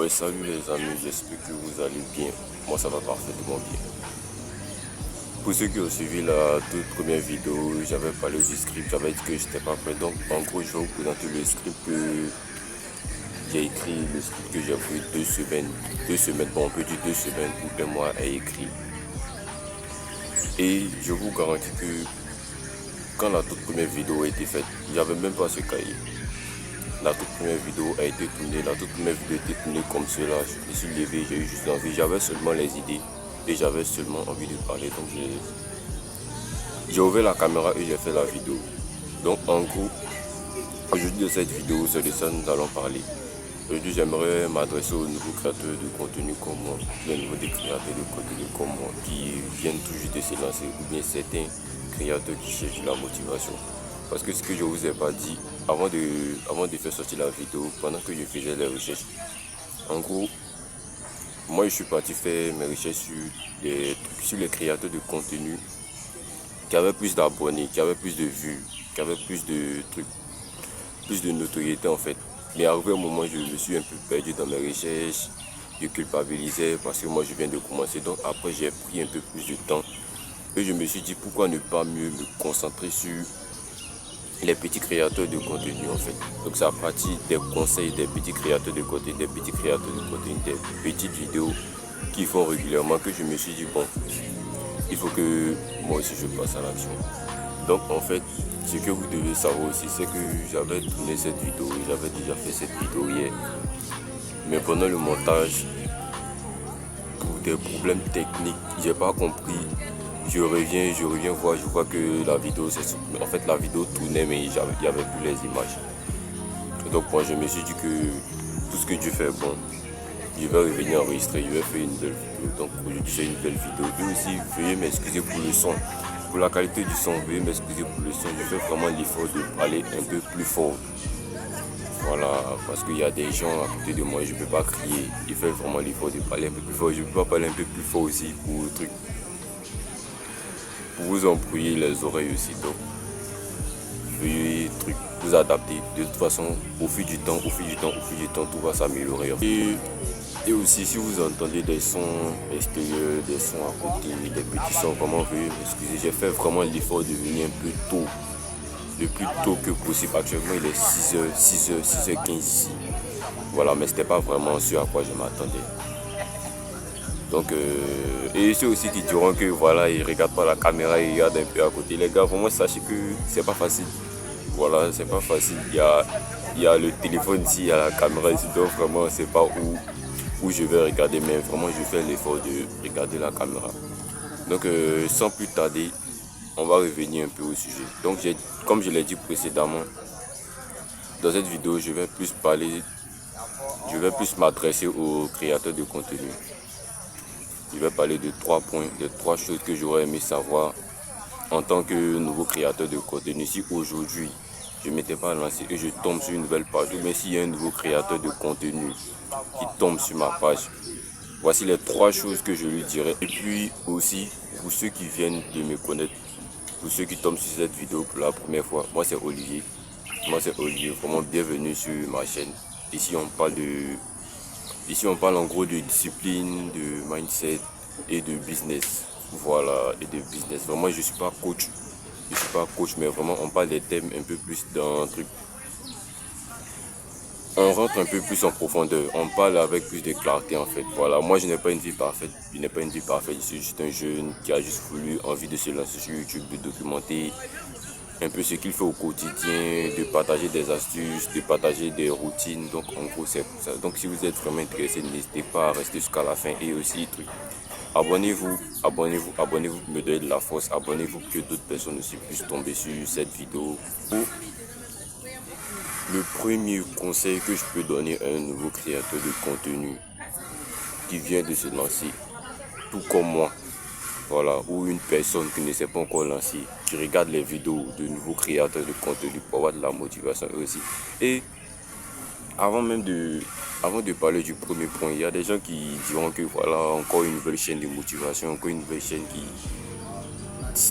Ouais, salut les amis, j'espère que vous allez bien. Moi, ça va parfaitement bien. Pour ceux qui ont suivi la toute première vidéo, j'avais parlé du script, j'avais dit que j'étais pas prêt. Donc, en gros, je vais vous présenter le script que j'ai écrit, le script que j'ai pris 2 semaines. 2 semaines, bon, on peut dire 2 semaines ou un mois à écrire. Et je vous garantis que quand la toute première vidéo a été faite, j'avais même pas ce cahier. La toute première vidéo a été tournée, la toute première vidéo a été tournée comme cela. Je me suis levé, j'ai eu juste l'envie, j'avais seulement les idées et j'avais seulement envie de parler. Donc j'ai ouvert la caméra et j'ai fait la vidéo. Donc en gros, aujourd'hui de cette vidéo, c'est de ça que nous allons parler. Aujourd'hui, j'aimerais m'adresser aux nouveaux créateurs de contenu comme moi, les nouveaux créateurs de contenu comme moi, qui viennent tout juste de se lancer, ou bien certains créateurs qui cherchent la motivation. Parce que ce que je ne vous ai pas dit, avant de faire sortir la vidéo, pendant que je faisais les recherches, en gros, moi je suis parti faire mes recherches sur les créateurs de contenu qui avaient plus d'abonnés, qui avaient plus de vues, qui avaient plus de trucs, plus de notoriété en fait. Mais arrivé au moment où je me suis un peu perdu dans mes recherches, je culpabilisais parce que moi je viens de commencer. Donc après j'ai pris un peu plus de temps et je me suis dit pourquoi ne pas mieux me concentrer sur les petits créateurs de contenu en fait. Donc c'est à partir des conseils des petits créateurs de contenu, des petites vidéos qu'ils font régulièrement que je me suis dit bon, il faut que moi aussi je passe à l'action. Donc en fait, ce que vous devez savoir aussi, c'est que j'avais tourné cette vidéo, j'avais déjà fait cette vidéo hier. Mais pendant le montage, pour des problèmes techniques, j'ai pas compris. Je reviens voir, je vois que la vidéo, en fait la vidéo tournait mais il n'y avait plus les images. Donc moi je me suis dit que tout ce que Dieu fait bon, je vais revenir enregistrer, je vais faire une nouvelle vidéo. Donc aujourd'hui j'ai une belle vidéo. Et aussi veuillez m'excuser pour le son. Pour la qualité du son, veuillez m'excuser pour le son. Je fais vraiment l'effort de parler un peu plus fort. Voilà, parce qu'il y a des gens à côté de moi, je ne peux pas crier. Il fait vraiment l'effort de parler un peu plus fort. Je ne peux pas parler un peu plus fort aussi pour vous embrouiller les oreilles aussi. Donc, veuillez vous adapter. De toute façon, au fil du temps, tout va s'améliorer. Et aussi, si vous entendez des sons extérieurs, des sons à côté, des petits sons, vraiment veuillez m'excuser. J'ai fait vraiment l'effort de venir un peu tôt, le plus tôt que possible. Actuellement, il est 6h15 ici. Voilà, mais c'était pas vraiment ce à quoi je m'attendais. Donc, et ceux aussi qui diront que voilà, ils regardent pas la caméra, ils regardent un peu à côté. Les gars, vraiment, sachez que c'est pas facile. Voilà, c'est pas facile. Il y a le téléphone ici, il y a la caméra ici. Donc, vraiment, c'est pas où je vais regarder, mais vraiment, je fais l'effort de regarder la caméra. Donc, sans plus tarder, on va revenir un peu au sujet. Donc, comme je l'ai dit précédemment, dans cette vidéo, je vais plus m'adresser aux créateurs de contenu. Je vais parler de 3 points, de 3 choses que j'aurais aimé savoir en tant que nouveau créateur de contenu. Si aujourd'hui, je ne m'étais pas lancé et je tombe sur une nouvelle page, mais s'il y a un nouveau créateur de contenu qui tombe sur ma page, voici les 3 choses que je lui dirais. Et puis aussi, pour ceux qui viennent de me connaître, pour ceux qui tombent sur cette vidéo pour la première fois, moi c'est Olivier. Vraiment bienvenue sur ma chaîne. Ici on parle en gros de discipline, de mindset et de business. Voilà, et de business. Vraiment je suis pas coach, mais vraiment on parle des thèmes un peu plus dans un truc. On rentre un peu plus en profondeur, on parle avec plus de clarté en fait. Voilà, moi je n'ai pas une vie parfaite, je suis juste un jeune qui a juste envie de se lancer sur YouTube, de documenter un peu ce qu'il fait au quotidien, de partager des astuces, de partager des routines. Donc en gros c'est pour ça. Donc si vous êtes vraiment intéressé, n'hésitez pas à rester jusqu'à la fin. Et aussi abonnez-vous, me donnez de la force, abonnez-vous pour que d'autres personnes aussi puissent tomber sur cette vidéo. Le premier conseil que je peux donner à un nouveau créateur de contenu qui vient de se lancer, tout comme moi, voilà, ou une personne qui ne s'est pas encore lancée, qui regarde les vidéos de nouveaux créateurs de contenu pour avoir de la motivation aussi. Et avant de parler du premier point, il y a des gens qui diront que voilà, encore une nouvelle chaîne de motivation, encore une nouvelle chaîne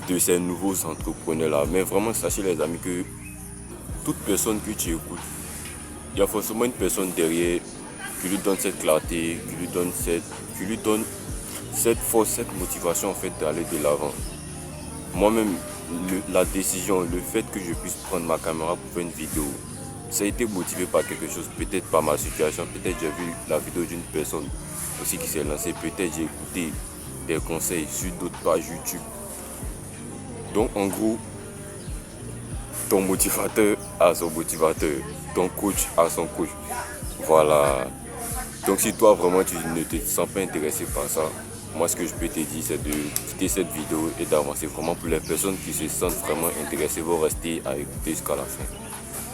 de ces nouveaux entrepreneurs là. Mais vraiment, sachez les amis que toute personne que tu écoutes, il y a forcément une personne derrière qui lui donne cette clarté, qui lui donne cette force, cette motivation en fait d'aller de l'avant. Moi-même, la décision, le fait que je puisse prendre ma caméra pour faire une vidéo, ça a été motivé par quelque chose, peut-être par ma situation, peut-être j'ai vu la vidéo d'une personne aussi qui s'est lancée, peut-être j'ai écouté des conseils sur d'autres pages YouTube. Donc en gros, ton motivateur a son motivateur, ton coach a son coach. Voilà. Donc si toi vraiment tu ne te sens pas intéressé par ça, moi ce que je peux te dire c'est de quitter cette vidéo et d'avancer vraiment. Pour les personnes qui se sentent vraiment intéressées vont rester à écouter jusqu'à la fin.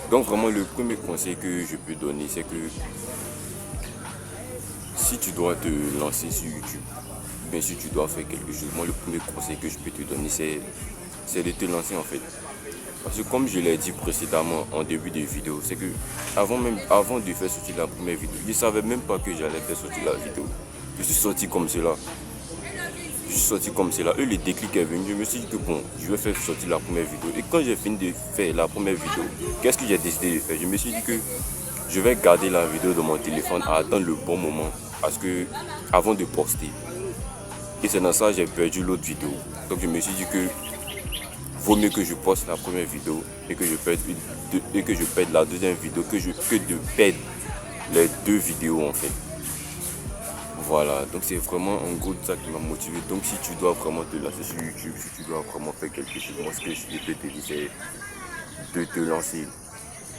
Donc vraiment le premier conseil que je peux donner c'est que si tu dois te lancer sur YouTube, bien sûr tu dois faire quelque chose. Moi le premier conseil que je peux te donner c'est de te lancer en fait. Parce que comme je l'ai dit précédemment en début de vidéo, c'est que avant de faire sortir la première vidéo, je ne savais même pas que j'allais faire sortir la vidéo. Je suis sorti comme cela. Et le déclic est venu. Je me suis dit que bon, je vais faire sortir la première vidéo. Et quand j'ai fini de faire la première vidéo, qu'est-ce que j'ai décidé de faire? Je me suis dit que je vais garder la vidéo dans mon téléphone à attendre le bon moment. Parce que avant de poster. Et c'est dans ça que j'ai perdu l'autre vidéo. Donc je me suis dit que vaut mieux que je poste la première vidéo et que je perde la deuxième vidéo que de perdre les deux vidéos en fait. Voilà, donc c'est vraiment en gros ça qui m'a motivé. Donc si tu dois vraiment te lancer sur YouTube, si tu dois vraiment faire quelque chose, moi ce que je peux te dire c'est de te lancer.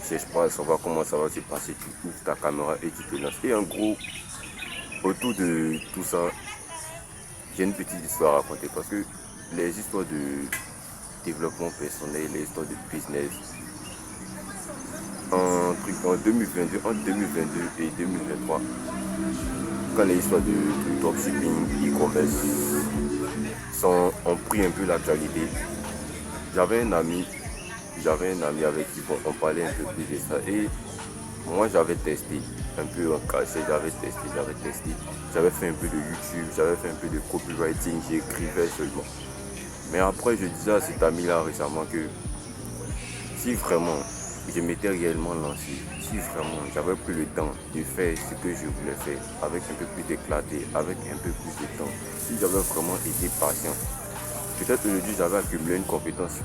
Je sais pas, savoir comment ça va se passer, tu ouvres ta caméra et tu te lances. Et en gros, autour de tout ça, j'ai une petite histoire à raconter parce que les histoires de développement personnel, les histoires de business. En 2022, entre 2022 et 2023, quand les histoires de dropshipping, e-commerce ont pris un peu l'actualité, j'avais un ami avec qui on parlait un peu plus de ça et moi j'avais testé un peu en cachet, j'avais testé, j'avais fait un peu de YouTube, j'avais fait un peu de copywriting, j'écrivais seulement. Mais après, je disais à cet ami-là récemment que si vraiment je m'étais réellement lancé, si vraiment j'avais pris le temps de faire ce que je voulais faire avec un peu plus d'éclaté, avec un peu plus de temps, si j'avais vraiment été patient, peut-être aujourd'hui j'avais accumulé une compétence.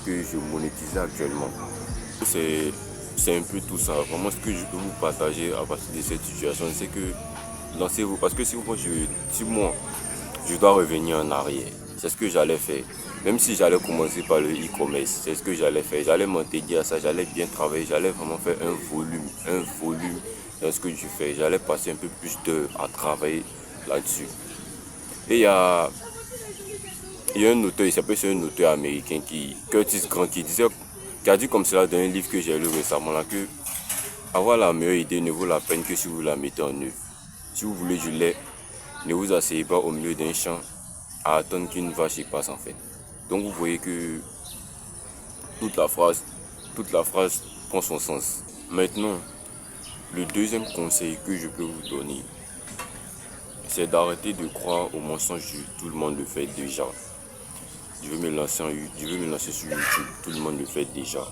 Que je monétisais actuellement. C'est un peu tout ça. Vraiment ce que je peux vous partager à partir de cette situation, c'est que lancez-vous. Parce que si moi je dois revenir en arrière. C'est ce que j'allais faire. Même si j'allais commencer par le e-commerce, c'est ce que j'allais faire. J'allais m'intégrer à ça, j'allais bien travailler, j'allais vraiment faire un volume dans ce que je fais. J'allais passer un peu plus d'heures à travailler là-dessus. Et il y a un auteur, il s'appelle un auteur américain Curtis Grant, qui a dit comme cela dans un livre que j'ai lu récemment là, que avoir la meilleure idée ne vaut la peine que si vous la mettez en œuvre. Si vous voulez du lait, ne vous asseyez pas au milieu d'un champ à attendre qu'une vache y passe en fait. Donc vous voyez que toute la phrase prend son sens. Maintenant, le deuxième conseil que je peux vous donner, c'est d'arrêter de croire aux mensonges que tout le monde le fait déjà. Je veux me lancer sur YouTube, tout le monde le fait déjà.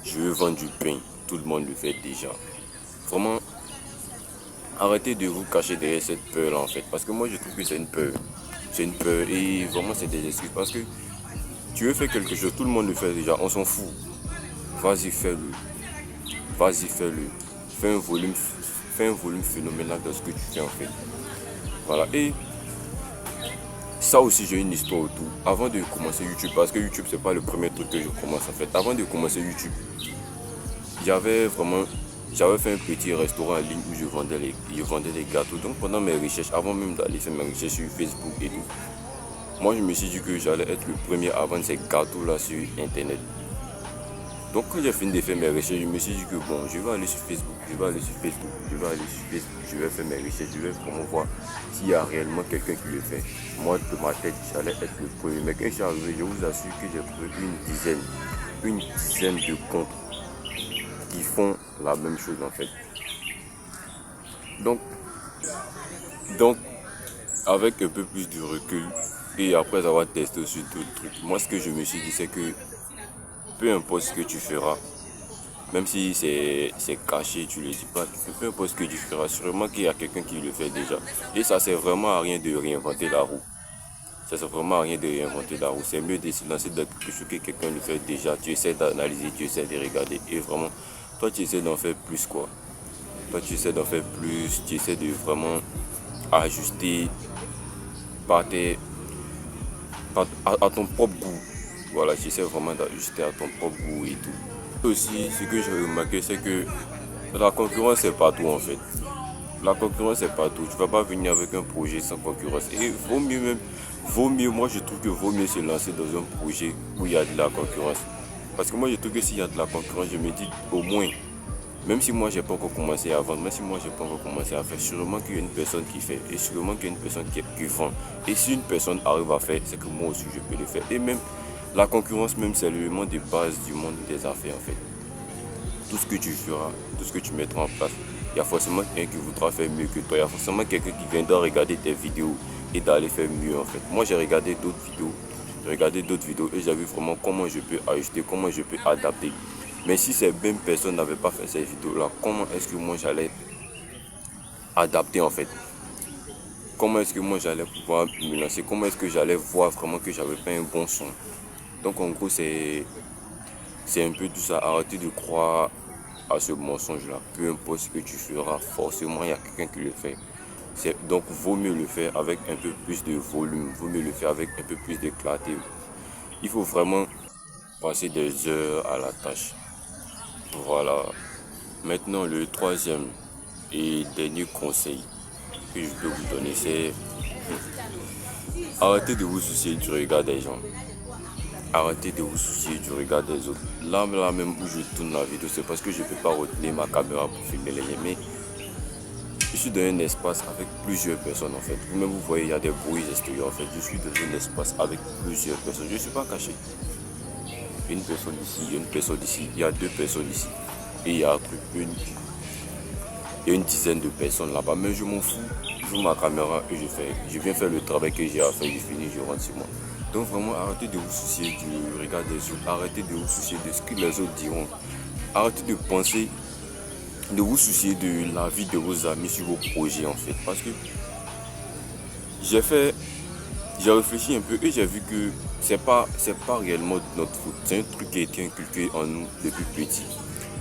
Je veux vendre du pain, tout le monde le fait déjà. Vraiment, arrêtez de vous cacher derrière cette peur-là en fait. Parce que moi je trouve que c'est une peur. C'est une peur et vraiment c'est des excuses. Parce que tu veux faire quelque chose, tout le monde le fait déjà, on s'en fout. Vas-y, fais-le. Fais un volume phénoménal de ce que tu fais en fait. Voilà. Et ça aussi j'ai une histoire autour. Avant de commencer YouTube, parce que YouTube c'est pas le premier truc que je commence en fait. Avant de commencer YouTube, j'avais fait un petit restaurant en ligne où je vendais des gâteaux. Donc pendant mes recherches, avant même d'aller faire mes recherches sur Facebook et tout, moi je me suis dit que j'allais être le premier à vendre ces gâteaux là sur internet. Donc quand j'ai fini de faire mes recherches, je me suis dit que bon, je vais aller sur Facebook, je vais faire mes recherches, je vais vraiment voir s'il y a réellement quelqu'un qui le fait. Moi de ma tête, j'allais être le premier. Mais quand je suis arrivé, je vous assure que j'ai trouvé une dizaine de comptes qui font la même chose en fait. Donc avec un peu plus de recul et après avoir testé aussi d'autres trucs, moi ce que je me suis dit c'est que peu importe ce que tu feras, Même si c'est caché, tu le dis pas, peu importe ce que tu feras, sûrement qu'il y a quelqu'un qui le fait déjà. Et ça sert vraiment à rien de réinventer la roue. Ça sert vraiment à rien de réinventer la roue. C'est mieux de se lancer dans quelque chose que quelqu'un le fait déjà. Tu essaies d'analyser, tu essaies de regarder. Et vraiment, toi tu essaies d'en faire plus quoi. Toi tu essaies d'en faire plus, tu essaies de vraiment ajuster par à ton propre goût. Voilà, tu essaies vraiment d'ajuster à ton propre goût et tout. Aussi, ce que j'ai remarqué, c'est que la concurrence c'est partout en fait. La concurrence c'est partout. Tu vas pas venir avec un projet sans concurrence. Et vaut mieux, moi je trouve que vaut mieux se lancer dans un projet où il y a de la concurrence. Parce que moi je trouve que s'il y a de la concurrence, je me dis au moins, même si moi j'ai pas encore commencé à vendre, même si moi j'ai pas encore commencé à faire, sûrement qu'il y a une personne qui fait, et sûrement qu'il y a une personne qui vend. Et si une personne arrive à faire, c'est que moi aussi je peux le faire. Et même la concurrence même c'est l'élément de base du monde des affaires en fait. Tout ce que tu feras, tout ce que tu mettras en place, il y a forcément quelqu'un qui voudra faire mieux que toi. Il y a forcément quelqu'un qui viendra regarder tes vidéos et d'aller faire mieux en fait. Moi j'ai regardé d'autres vidéos et j'ai vu vraiment comment je peux ajuster, comment je peux adapter. Mais si ces mêmes personnes n'avaient pas fait ces vidéos-là, comment est-ce que moi j'allais adapter en fait? Comment est-ce que moi j'allais pouvoir me lancer? Comment est-ce que j'allais voir vraiment que j'avais pas un bon son? Donc en gros c'est un peu tout ça. Arrêtez de croire à ce mensonge-là. Peu importe ce que tu feras, forcément il y a quelqu'un qui le fait. Donc vaut mieux le faire avec un peu plus de volume, vaut mieux le faire avec un peu plus de clarté. Il faut vraiment passer des heures à la tâche. Voilà. Maintenant, le troisième et dernier conseil que je peux vous donner, c'est arrêtez de vous soucier du regard des gens. Arrêtez de vous soucier du regard des autres. Là même où je tourne la vidéo, c'est parce que je ne peux pas retenir ma caméra pour filmer les gens. Mais je suis dans un espace avec plusieurs personnes en fait. Vous-même vous voyez, il y a des bruits extérieurs en fait. Je suis dans un espace avec plusieurs personnes. Je ne suis pas caché. Une personne ici, une personne ici, il y a deux personnes ici. Et il y a une dizaine de personnes là-bas. Mais je m'en fous. J'ouvre ma caméra et je viens faire le travail que j'ai à faire. Je finis, je rentre sur moi. Donc vraiment, arrêtez de vous soucier du regard des autres. Arrêtez de vous soucier de ce que les autres diront. Arrêtez de penser, de vous soucier de la vie de vos amis sur vos projets en fait. Parce que j'ai réfléchi un peu et j'ai vu que c'est pas réellement de notre faute. C'est un truc qui a été inculqué en nous depuis petit.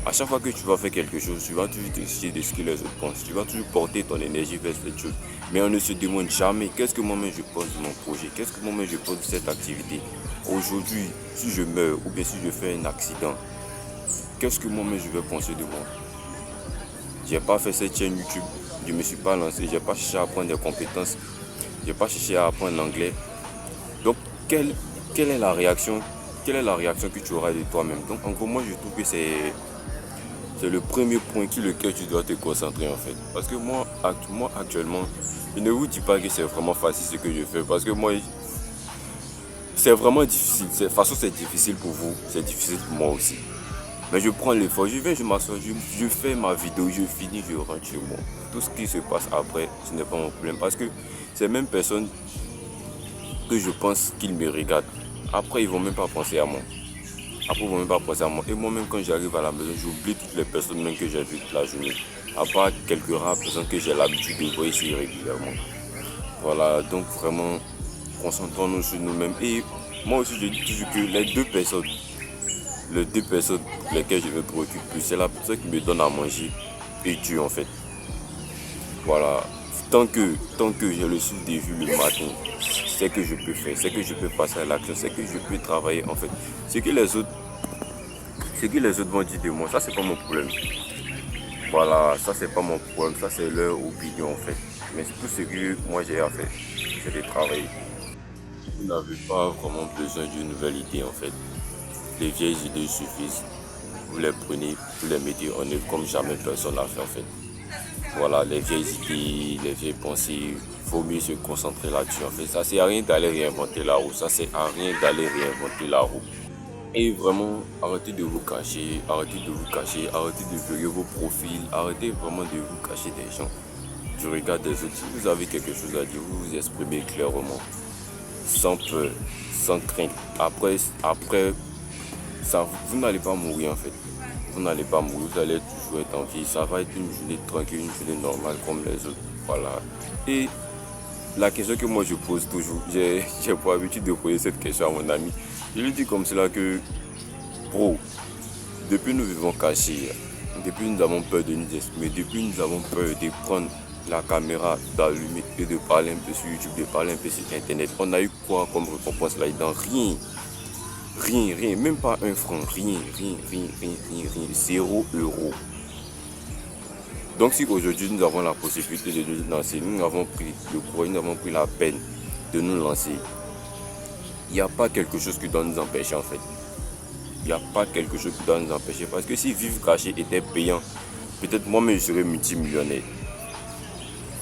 À chaque fois que tu vas faire quelque chose, tu vas toujours te soucier de ce que les autres pensent. Tu vas toujours porter ton énergie vers cette chose. Mais on ne se demande jamais qu'est-ce que moi-même je pense de mon projet, qu'est-ce que moi-même je pense de cette activité. Aujourd'hui, si je meurs ou bien si je fais un accident, qu'est-ce que moi-même je vais penser de moi? J'ai pas fait cette chaîne YouTube, je me suis pas lancé, j'ai pas cherché à apprendre des compétences, j'ai pas cherché à apprendre l'anglais. Donc, quelle est la réaction que tu auras de toi-même? Donc, en gros, moi, je trouve que c'est le premier point sur lequel tu dois te concentrer en fait. Parce que moi actuellement, je ne vous dis pas que c'est vraiment facile ce que je fais. Parce que moi, c'est vraiment difficile. De toute façon, c'est difficile pour vous, c'est difficile pour moi aussi. Mais je prends l'effort, je m'assois, je fais ma vidéo, je finis, je rentre chez moi. Tout ce qui se passe après, ce n'est pas mon problème. Parce que ces mêmes personnes que je pense qu'ils me regardent, après ils vont même pas penser à moi. Après, ils vont même pas penser à moi. Et moi-même, quand j'arrive à la maison, j'oublie toutes les personnes même que j'ai vues toute la journée. À part quelques rares personnes que j'ai l'habitude de voir ici régulièrement. Voilà, donc vraiment, concentrons-nous sur nous-mêmes. Et moi aussi, je dis toujours que les deux personnes lesquelles je me préoccupe plus, c'est la personne qui me donne à manger et Dieu en fait. Voilà, tant que j'ai le souffle des vues le matin, c'est que je peux faire, c'est que je peux passer à l'action, c'est que je peux travailler en fait. Ce que les autres vont dire de moi, ça c'est pas mon problème. Voilà, ça c'est pas mon problème, ça c'est leur opinion en fait. Mais tout ce que moi j'ai à faire, c'est de travailler. Vous n'avez pas vraiment besoin d'une nouvelle idée en fait. Les vieilles idées suffisent. Vous les prenez, vous les mettez en œuvre comme jamais personne n'a fait en fait. Voilà, les vieilles idées, les vieilles pensées, il faut mieux se concentrer là-dessus en fait. Ça sert à rien d'aller réinventer la roue, ça sert à rien d'aller réinventer la roue. Et vraiment, arrêtez de vous cacher, arrêtez de verrouiller vos profils, arrêtez vraiment de vous cacher des gens. Je regarde des autres, si vous avez quelque chose à dire, vous vous exprimez clairement, sans peur, sans crainte. Après ça, vous n'allez pas mourir en fait. vous n'allez pas mourir, vous allez toujours être en vie. Ça va être une journée tranquille, une journée normale comme les autres. Voilà. Et la question que moi je pose toujours, j'ai pour habitude de poser cette question à mon ami. Je lui dis comme cela que, bro, depuis nous vivons cachés, depuis nous avons peur de nous exprimer, depuis nous avons peur de prendre la caméra, d'allumer et de parler un peu sur YouTube, de parler un peu sur Internet. On a eu quoi comme récompense là-dedans? Rien. Rien, rien, même pas un franc, rien, 0 €. Donc si aujourd'hui nous avons la possibilité de nous lancer, nous avons pris le courage, nous avons pris la peine de nous lancer, il n'y a pas quelque chose qui doit nous empêcher en fait. Il n'y a pas quelque chose qui doit nous empêcher. Parce que si vivre caché était payant, peut-être moi-même je serais multimillionnaire.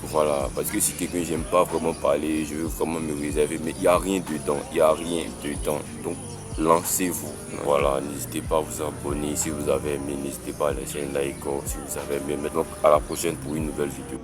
Voilà, parce que si quelqu'un j'aime pas vraiment parler, je veux vraiment me réserver, mais il n'y a rien dedans, il n'y a rien dedans. Donc lancez-vous. Voilà, n'hésitez pas à vous abonner si vous avez aimé, n'hésitez pas à laisser un like si vous avez aimé. Maintenant à la prochaine pour une nouvelle vidéo.